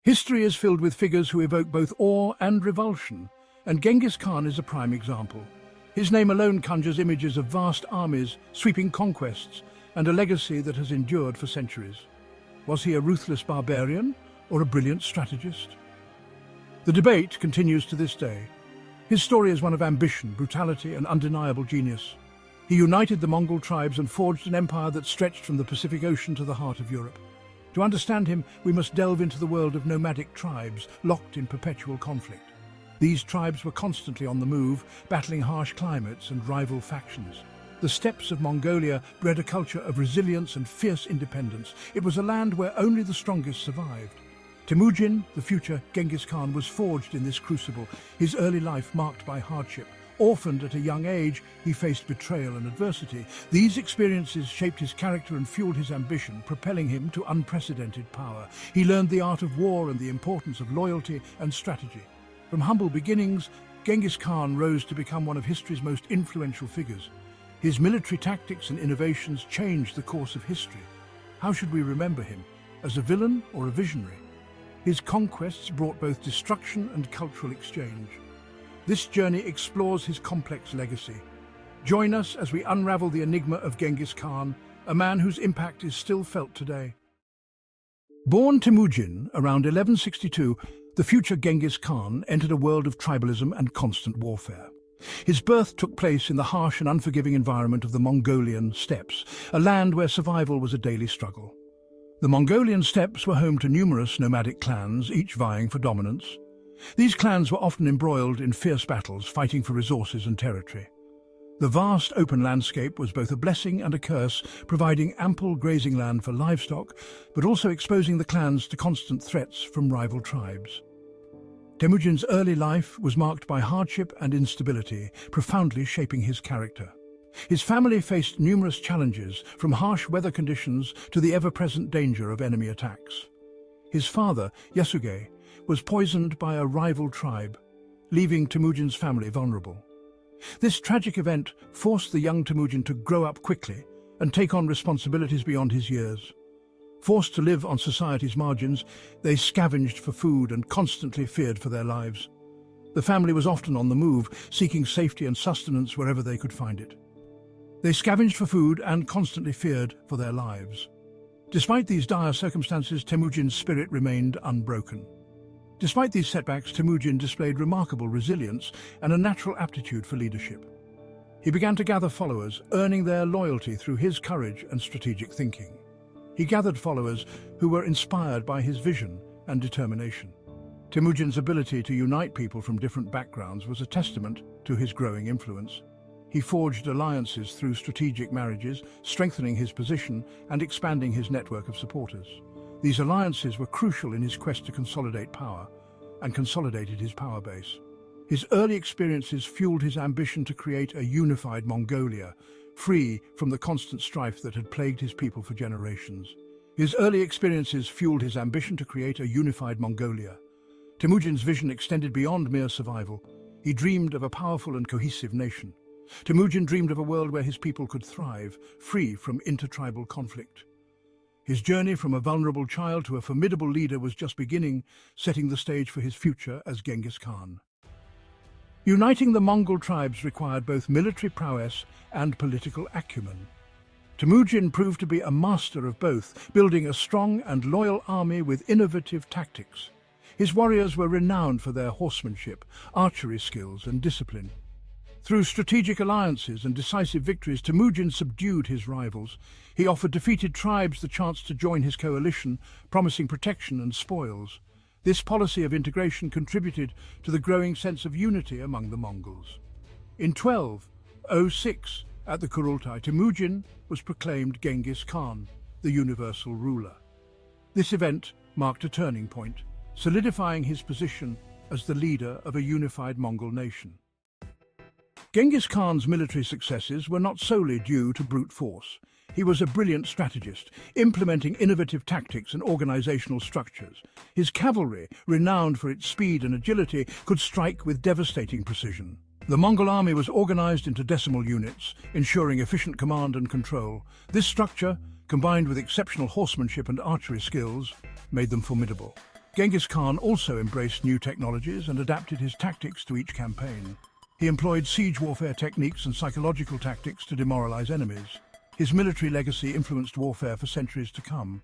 History is filled with figures who evoke both awe and revulsion, and Genghis Khan is a prime example. His name alone conjures images of vast armies, sweeping conquests, and a legacy that has endured for centuries. Was he a ruthless barbarian or a brilliant strategist? The debate continues to this day. His story is one of ambition, brutality, and undeniable genius. He united the Mongol tribes and forged an empire that stretched from the Pacific Ocean to the heart of Europe. To understand him, we must delve into the world of nomadic tribes, locked in perpetual conflict. These tribes were constantly on the move, battling harsh climates and rival factions. The steppes of Mongolia bred a culture of resilience and fierce independence. It was a land where only the strongest survived. Temujin, the future Genghis Khan, was forged in this crucible, his early life marked by hardship. Orphaned at a young age, he faced betrayal and adversity. These experiences shaped his character and fueled his ambition, propelling him to unprecedented power. He learned the art of war and the importance of loyalty and strategy. From humble beginnings, Genghis Khan rose to become one of history's most influential figures. His military tactics and innovations changed the course of history. How should we remember him? As a villain or a visionary? His conquests brought both destruction and cultural exchange. This journey explores his complex legacy. Join us as we unravel the enigma of Genghis Khan, a man whose impact is still felt today. Born Temujin around 1162, the future Genghis Khan entered a world of tribalism and constant warfare. His birth took place in the harsh and unforgiving environment of the Mongolian steppes, a land where survival was a daily struggle. The Mongolian steppes were home to numerous nomadic clans, each vying for dominance. These clans were often embroiled in fierce battles, fighting for resources and territory. The vast open landscape was both a blessing and a curse, providing ample grazing land for livestock, but also exposing the clans to constant threats from rival tribes. Temujin's early life was marked by hardship and instability, profoundly shaping his character. His family faced numerous challenges, from harsh weather conditions to the ever-present danger of enemy attacks. His father, Yasuge, was poisoned by a rival tribe, leaving Temujin's family vulnerable. This tragic event forced the young Temujin to grow up quickly and take on responsibilities beyond his years. Forced to live on society's margins, they scavenged for food and constantly feared for their lives. The family was often on the move, seeking safety and sustenance wherever they could find it. They scavenged for food and constantly feared for their lives. Despite these dire circumstances, Temujin's spirit remained unbroken. Despite these setbacks, Temujin displayed remarkable resilience and a natural aptitude for leadership. He began to gather followers, earning their loyalty through his courage and strategic thinking. He gathered followers who were inspired by his vision and determination. Temujin's ability to unite people from different backgrounds was a testament to his growing influence. He forged alliances through strategic marriages, strengthening his position and expanding his network of supporters. These alliances were crucial in his quest to consolidate power, and consolidated his power base. His early experiences fueled his ambition to create a unified Mongolia, free from the constant strife that had plagued his people for generations. Temujin's vision extended beyond mere survival. He dreamed of a powerful and cohesive nation. Temujin dreamed of a world where his people could thrive, free from intertribal conflict. His journey from a vulnerable child to a formidable leader was just beginning, setting the stage for his future as Genghis Khan. Uniting the Mongol tribes required both military prowess and political acumen. Temujin proved to be a master of both, building a strong and loyal army with innovative tactics. His warriors were renowned for their horsemanship, archery skills, and discipline. Through strategic alliances and decisive victories, Temujin subdued his rivals. He offered defeated tribes the chance to join his coalition, promising protection and spoils. This policy of integration contributed to the growing sense of unity among the Mongols. In 1206, at the Kurultai, Temujin was proclaimed Genghis Khan, the universal ruler. This event marked a turning point, solidifying his position as the leader of a unified Mongol nation. Genghis Khan's military successes were not solely due to brute force. He was a brilliant strategist, implementing innovative tactics and organizational structures. His cavalry, renowned for its speed and agility, could strike with devastating precision. The Mongol army was organized into decimal units, ensuring efficient command and control. This structure, combined with exceptional horsemanship and archery skills, made them formidable. Genghis Khan also embraced new technologies and adapted his tactics to each campaign. He employed siege warfare techniques and psychological tactics to demoralize enemies. His military legacy influenced warfare for centuries to come.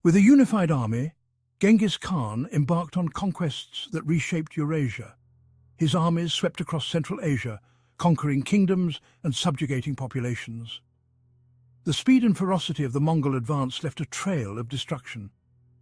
With a unified army, Genghis Khan embarked on conquests that reshaped Eurasia. His armies swept across Central Asia, conquering kingdoms and subjugating populations. The speed and ferocity of the Mongol advance left a trail of destruction.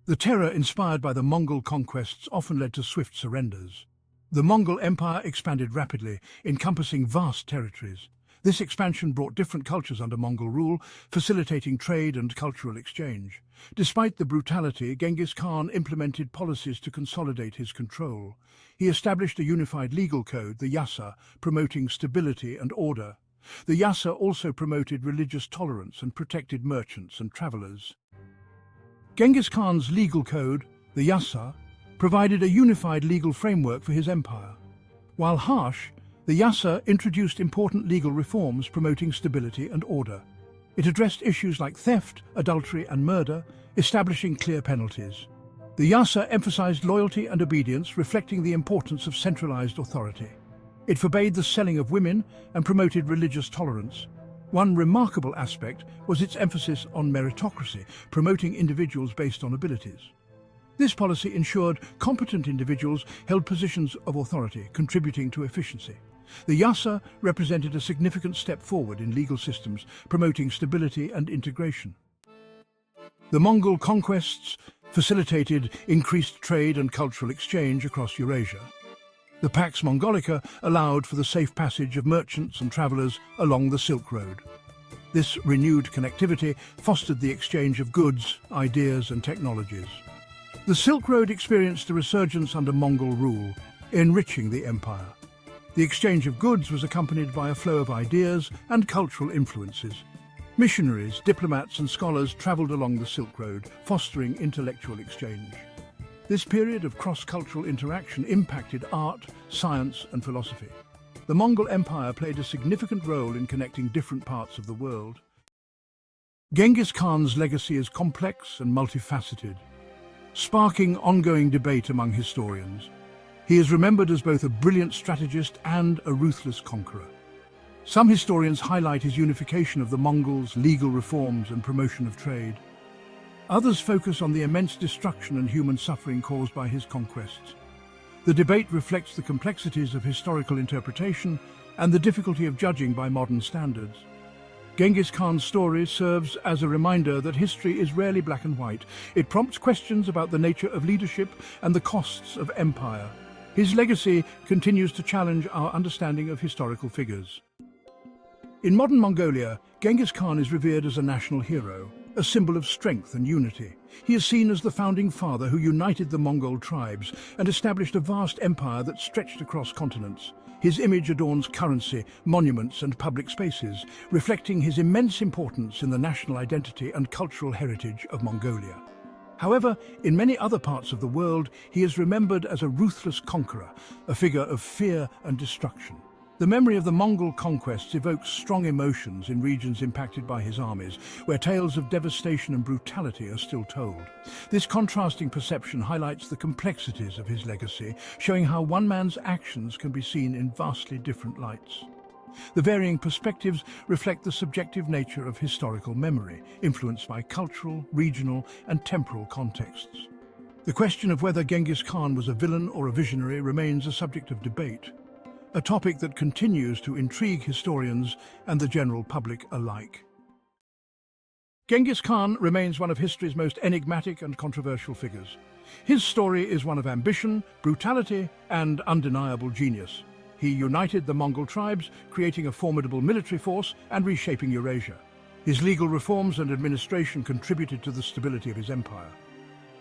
The terror inspired by the Mongol conquests often led to swift surrenders. The Mongol Empire expanded rapidly, encompassing vast territories. This expansion brought different cultures under Mongol rule, facilitating trade and cultural exchange. Despite the brutality, Genghis Khan implemented policies to consolidate his control. He established a unified legal code, the Yasa, promoting stability and order. The Yasa also promoted religious tolerance and protected merchants and travelers. Genghis Khan's legal code, the Yasa, provided a unified legal framework for his empire. While harsh, the Yasa introduced important legal reforms promoting stability and order. It addressed issues like theft, adultery and murder, establishing clear penalties. The Yasa emphasized loyalty and obedience, reflecting the importance of centralized authority. It forbade the selling of women and promoted religious tolerance. One remarkable aspect was its emphasis on meritocracy, promoting individuals based on abilities. This policy ensured competent individuals held positions of authority, contributing to efficiency. The Yasa represented a significant step forward in legal systems, promoting stability and integration. The Mongol conquests facilitated increased trade and cultural exchange across Eurasia. The Pax Mongolica allowed for the safe passage of merchants and travelers along the Silk Road. This renewed connectivity fostered the exchange of goods, ideas and technologies. The Silk Road experienced a resurgence under Mongol rule, enriching the empire. The exchange of goods was accompanied by a flow of ideas and cultural influences. Missionaries, diplomats and scholars traveled along the Silk Road, fostering intellectual exchange. This period of cross-cultural interaction impacted art, science and philosophy. The Mongol Empire played a significant role in connecting different parts of the world. Genghis Khan's legacy is complex and multifaceted, sparking ongoing debate among historians. He is remembered as both a brilliant strategist and a ruthless conqueror. Some historians highlight his unification of the Mongols, legal reforms and promotion of trade. Others focus on the immense destruction and human suffering caused by his conquests. The debate reflects the complexities of historical interpretation and the difficulty of judging by modern standards. Genghis Khan's story serves as a reminder that history is rarely black and white. It prompts questions about the nature of leadership and the costs of empire. His legacy continues to challenge our understanding of historical figures. In modern Mongolia, Genghis Khan is revered as a national hero, a symbol of strength and unity. He is seen as the founding father who united the Mongol tribes and established a vast empire that stretched across continents. His image adorns currency, monuments and public spaces, reflecting his immense importance in the national identity and cultural heritage of Mongolia. However, in many other parts of the world, he is remembered as a ruthless conqueror, a figure of fear and destruction. The memory of the Mongol conquests evokes strong emotions in regions impacted by his armies, where tales of devastation and brutality are still told. This contrasting perception highlights the complexities of his legacy, showing how one man's actions can be seen in vastly different lights. The varying perspectives reflect the subjective nature of historical memory, influenced by cultural, regional, and temporal contexts. The question of whether Genghis Khan was a villain or a visionary remains a subject of debate, a topic that continues to intrigue historians and the general public alike. Genghis Khan remains one of history's most enigmatic and controversial figures. His story is one of ambition, brutality, and undeniable genius. He united the Mongol tribes, creating a formidable military force and reshaping Eurasia. His legal reforms and administration contributed to the stability of his empire.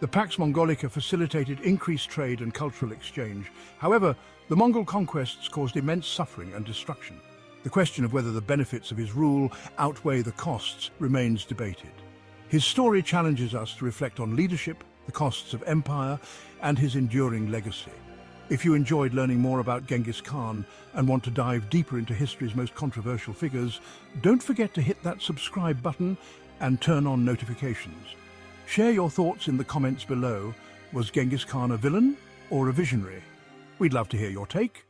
The Pax Mongolica facilitated increased trade and cultural exchange. However, the Mongol conquests caused immense suffering and destruction. The question of whether the benefits of his rule outweigh the costs remains debated. His story challenges us to reflect on leadership, the costs of empire, and his enduring legacy. If you enjoyed learning more about Genghis Khan and want to dive deeper into history's most controversial figures, don't forget to hit that subscribe button and turn on notifications. Share your thoughts in the comments below, Was Genghis Khan a villain or a visionary? We'd love to hear your take.